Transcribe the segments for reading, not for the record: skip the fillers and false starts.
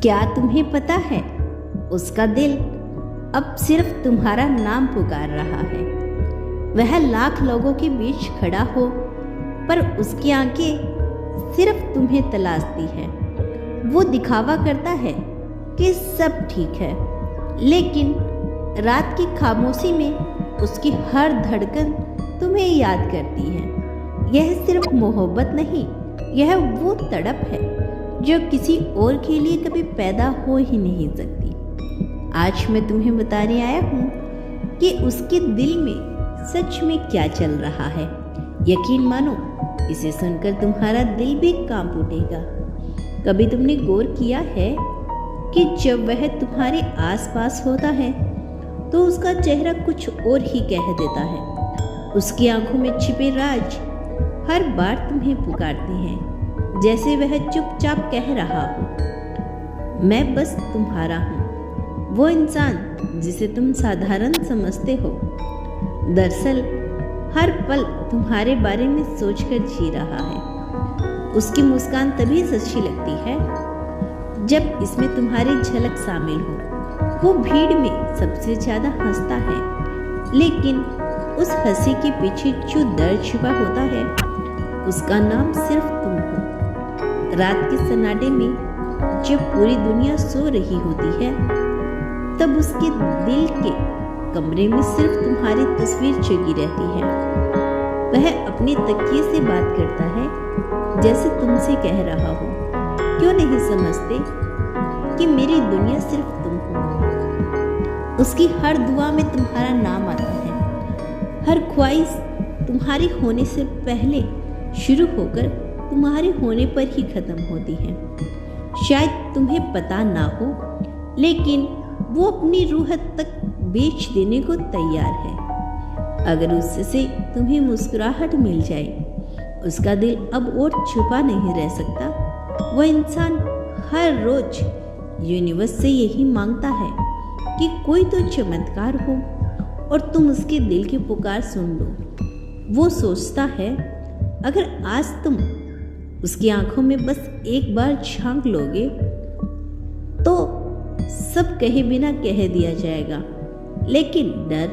क्या तुम्हें पता है, उसका दिल अब सिर्फ तुम्हारा नाम पुकार रहा है। वह लाख लोगों के बीच खड़ा हो, पर उसकी आंखें सिर्फ तुम्हें तलाशती है। वो दिखावा करता है कि सब ठीक है, लेकिन रात की खामोशी में उसकी हर धड़कन तुम्हें याद करती है। यह सिर्फ मोहब्बत नहीं, यह वो तड़प है जो किसी और के लिए कभी पैदा हो ही नहीं सकती। आज मैं तुम्हें बताने आया हूँ कि उसके दिल में सच में क्या चल रहा है। यकीन मानो, इसे सुनकर तुम्हारा दिल भी कांप उठेगा। कभी तुमने गौर किया है कि जब वह तुम्हारे आसपास होता है तो उसका चेहरा कुछ और ही कह देता है। उसकी आंखों में छिपे राज हर बार तुम्हें पुकारते हैं, जैसे वह चुपचाप कह रहा हो, मैं बस तुम्हारा हूँ। वो इंसान जिसे तुम साधारण समझते हो, दरअसल हर पल तुम्हारे बारे में सोचकर जी रहा है। उसकी मुस्कान तभी सच्ची लगती है जब इसमें तुम्हारी झलक शामिल हो। वो भीड़ में सबसे ज्यादा हंसता है, लेकिन उस हंसी के पीछे जो दर्द छिपा होता है, उसका नाम सिर्फ तुम हो। रात के सन्नाटे में जब पूरी दुनिया सो रही होती है, तब उसके दिल के कमरे में सिर्फ तुम्हारी तस्वीर जगी रहती है। वह अपने तकिए से बात करता है, जैसे तुमसे कह रहा हो, क्यों नहीं समझते कि मेरी दुनिया सिर्फ तुम हो। उसकी हर दुआ में तुम्हारा नाम आता है। हर ख्वाहिश तुम्हारी होने से पहले शुरू होकर तुम्हारे होने पर ही खत्म होती है। शायद तुम्हें पता ना हो, लेकिन वो अपनी रूह तक बेच देने को तैयार है अगर उससे तुम्हें मुस्कुराहट मिल जाए। उसका दिल अब और छुपा नहीं रह सकता। वह इंसान हर रोज यूनिवर्स से यही मांगता है कि कोई तो चमत्कार हो और तुम उसके दिल की पुकार सुन लो। वो सोचता है, अगर आज तुम उसकी आंखों में बस एक बार झांक लोगे तो सब कहे बिना कह दिया जाएगा। लेकिन डर,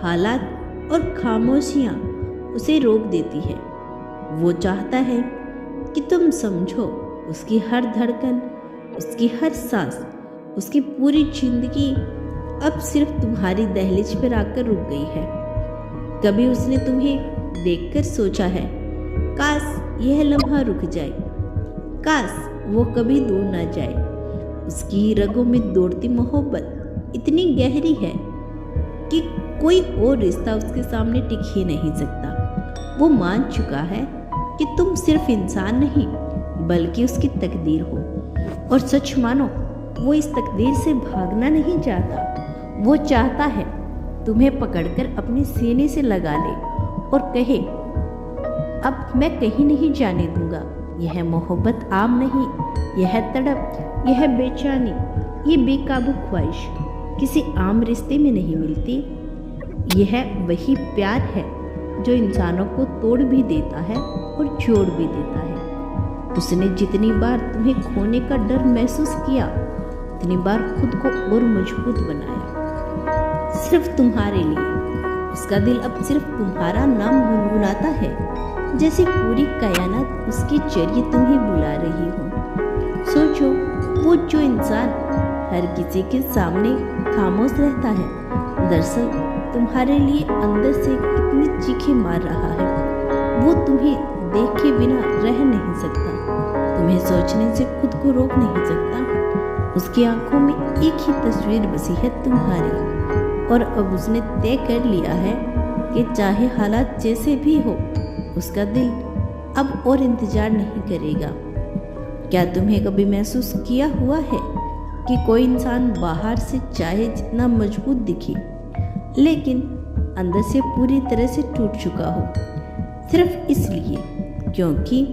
हालात और खामोशियां उसे रोक देती है। वो चाहता है कि तुम समझो, उसकी हर धड़कन, उसकी हर सांस, उसकी पूरी जिंदगी अब सिर्फ तुम्हारी दहलीज पर आकर रुक गई है। कभी उसने तुम्हें देखकर सोचा है, काश यह लम्हा रुक जाए, काश वो कभी दूर ना जाए। उसकी रगों में दौड़ती मोहब्बत इतनी गहरी है कि कोई और रिश्ता उसके सामने टिक ही नहीं सकता। वो मान चुका है कि तुम सिर्फ इंसान नहीं, बल्कि उसकी तकदीर हो। और सच मानो, वो इस तकदीर से भागना नहीं चाहता। वो चाहता है तुम्हें पकड़कर अपने सीने से लगा ले और कहे, अब मैं कहीं नहीं जाने दूंगा। यह मोहब्बत आम नहीं, यह तड़प, यह बेचैनी, ये बेकाबू ख्वाहिश किसी आम रिश्ते में नहीं मिलती। यह वही प्यार है जो इंसानों को तोड़ भी देता है और जोड़ भी देता है। उसने जितनी बार तुम्हें खोने का डर महसूस किया, उतनी बार खुद को और मजबूत बनाया, सिर्फ तुम्हारे लिए। उसका दिल अब सिर्फ तुम्हारा नाम गुनगुनाता है, जैसे पूरी कायनात उसके जरिए तुम्हें बुला रही हो। सोचो, वो जो इंसान हर किसी के सामने खामोश रहता है, दरअसल तुम्हारे लिए अंदर से कितनी चीखें मार रहा है। वो तुम्हें देखे बिना रह नहीं सकता, तुम्हें सोचने से खुद को रोक नहीं सकता। उसकी आंखों में एक ही तस्वीर बसी है, तुम्हारी। और अब उसने तय कर लिया है कि चाहे हालात जैसे भी हो, उसका दिल अब और इंतजार नहीं करेगा। क्या तुम्हें कभी महसूस किया हुआ है कि कोई इंसान बाहर से चाहे जितना मजबूत दिखे, लेकिन अंदर से पूरी तरह से टूट चुका हो, सिर्फ इसलिए क्योंकि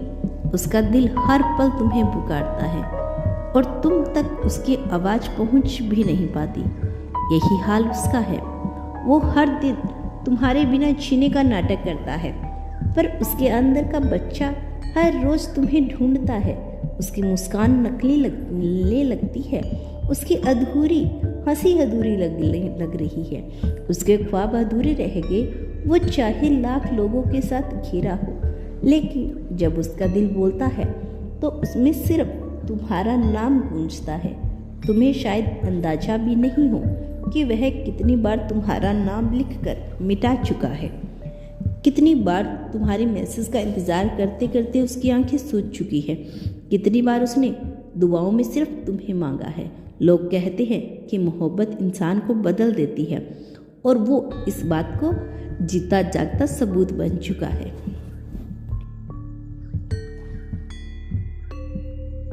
उसका दिल हर पल तुम्हें पुकारता है और तुम तक उसकी आवाज़ पहुंच भी नहीं पाती। यही हाल उसका है। वो हर दिन तुम्हारे बिना जीने का नाटक करता है, पर उसके अंदर का बच्चा हर रोज तुम्हें ढूंढता है, उसकी मुस्कान नकली लगने लगती है, उसकी अधूरी हंसी अधूरी लग रही है, उसके ख्वाब अधूरे रह गए। वो चाहे लाख लोगों के साथ घिरा हो, लेकिन जब उसका दिल बोलता है तो उसमें सिर्फ तुम्हारा नाम गूंजता है। तुम्हें शायद अंदाजा भी नहीं हो कि वह कितनी बार तुम्हारा नाम लिखकर मिटा चुका है, कितनी बार तुम्हारे मैसेज का इंतज़ार करते करते उसकी आंखें सूज चुकी है, कितनी बार उसने दुआओं में सिर्फ तुम्हें मांगा है। लोग कहते हैं कि मोहब्बत इंसान को बदल देती है, और वो इस बात को जीता जागता सबूत बन चुका है।